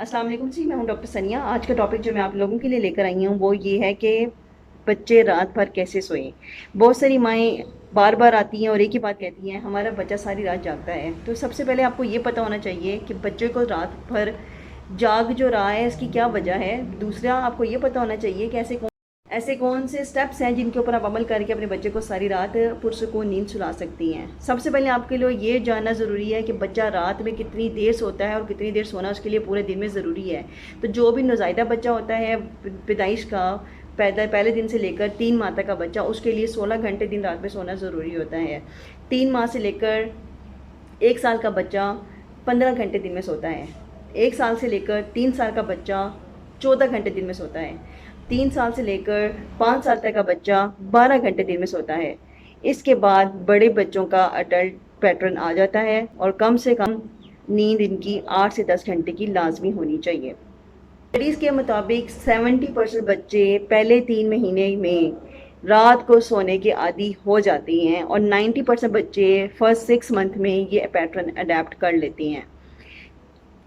अस्सलाम वालेकुम जी, मैं हूं डॉक्टर सनिया। आज का टॉपिक जो मैं आप लोगों के लिए लेकर आई हूं वो ये है कि बच्चे रात भर कैसे सोएं। बहुत सारी माएँ बार बार आती हैं और एक ही बात कहती हैं, हमारा बच्चा सारी रात जागता है। तो सबसे पहले आपको ये पता होना चाहिए कि बच्चे को रात भर जाग जो रहा है इसकी क्या वजह है। दूसरा, आपको ये पता होना चाहिए कि ऐसे कौन से स्टेप्स हैं जिनके ऊपर आप अमल करके अपने बच्चे को सारी रात पुरसुकून नींद सुला सकती हैं। सबसे पहले आपके लिए ये जानना ज़रूरी है कि बच्चा रात में कितनी देर सोता है और कितनी देर सोना उसके लिए पूरे दिन में ज़रूरी है। तो जो भी नौज़ायदा बच्चा होता है, पैदाइश का पहले दिन से लेकर 3 माह तक का बच्चा, उसके लिए 16 घंटे दिन रात में सोना ज़रूरी होता है। 3 माह से लेकर 1 साल का बच्चा 15 घंटे दिन में सोता है। 1 साल से लेकर 3 साल का बच्चा 14 घंटे दिन में सोता है। 3 साल से लेकर 5 साल तक का बच्चा 12 घंटे दिन में सोता है। इसके बाद बड़े बच्चों का अडल्ट पैटर्न आ जाता है और कम से कम नींद इनकी 8 से 10 घंटे की लाजमी होनी चाहिए। स्टडीज़ के मुताबिक 70% बच्चे पहले 3 महीने में रात को सोने के आदी हो जाते हैं और 90% बच्चे फर्स्ट 6 मंथ में ये पैटर्न अडेप्ट कर लेते हैं।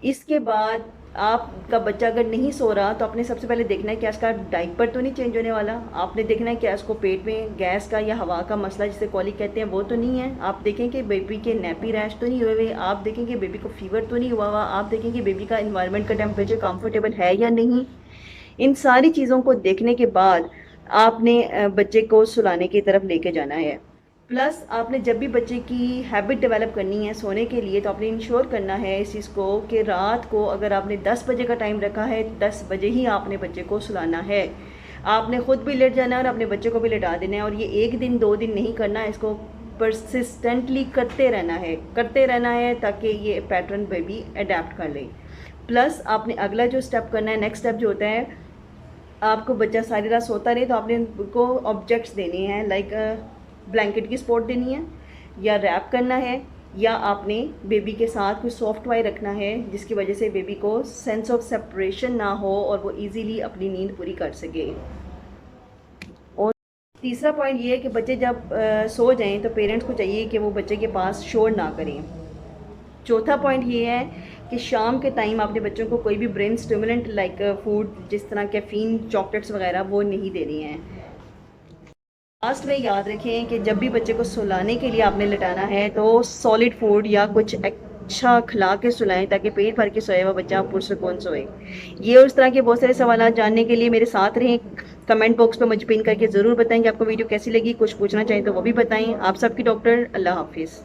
इसके बाद आपका बच्चा अगर नहीं सो रहा तो आपने सबसे पहले देखना है कि इसका डाइपर तो नहीं चेंज होने वाला। आपने देखना है कि इसको पेट में गैस का या हवा का मसला जिसे कॉलिक कहते हैं वो तो नहीं है। आप देखें कि बेबी के नैपी रैश तो नहीं हुए हुए। आप देखें कि बेबी को फीवर तो नहीं हुआ हुआ। आप देखें कि बेबी का इन्वायरमेंट का टेम्परेचर कंफर्टेबल है या नहीं। इन सारी चीज़ों को देखने के बाद आपने बच्चे को सुलाने की तरफ लेके जाना है। प्लस आपने जब भी बच्चे की हैबिट डेवलप करनी है सोने के लिए तो आपने इंश्योर करना है इस चीज़ को कि रात को अगर आपने 10 बजे का टाइम रखा है 10 बजे ही आपने बच्चे को सुलाना है। आपने ख़ुद भी लेट जाना है और अपने बच्चे को भी लेटा देना है। और ये 1 दिन 2 दिन नहीं करना है, इसको परसिस्टेंटली करते रहना है ताकि ये पैटर्न बेबी अडेप्ट कर ले। प्लस आपने अगला जो स्टेप करना है, नेक्स्ट स्टेप जो होता है, आपको बच्चा सारी रात सोता रहे तो आपने उनको ऑब्जेक्ट्स देने हैं, लाइक ब्लैंकेट की सपोर्ट देनी है या रैप करना है, या आपने बेबी के साथ कोई सॉफ्ट टॉय रखना है जिसकी वजह से बेबी को सेंस ऑफ सेपरेशन ना हो और वो इजीली अपनी नींद पूरी कर सके। और तीसरा पॉइंट ये है कि बच्चे जब सो जाएं तो पेरेंट्स को चाहिए कि वो बच्चे के पास शोर ना करें। चौथा पॉइंट ये है कि शाम के टाइम आपने बच्चों को कोई भी ब्रेन स्टिमुलेंट लाइक फूड जिस तरह कैफीन चॉकलेट्स वगैरह वो नहीं देनी है। लास्ट में याद रखें कि जब भी बच्चे को सुलाने के लिए आपने लिटाना है तो सॉलिड फूड या कुछ अच्छा खिला के सुलाएं ताकि पेट भर के सोए हुआ बच्चा पुरसुकून सोए। ये और इस तरह के बहुत सारे सवाल जानने के लिए मेरे साथ रहें। कमेंट बॉक्स पे मुझे पिन करके ज़रूर बताएं कि आपको वीडियो कैसी लगी। कुछ पूछना चाहें तो वो भी बताएं। आप सबकी डॉक्टर, अल्लाह हाफिज़।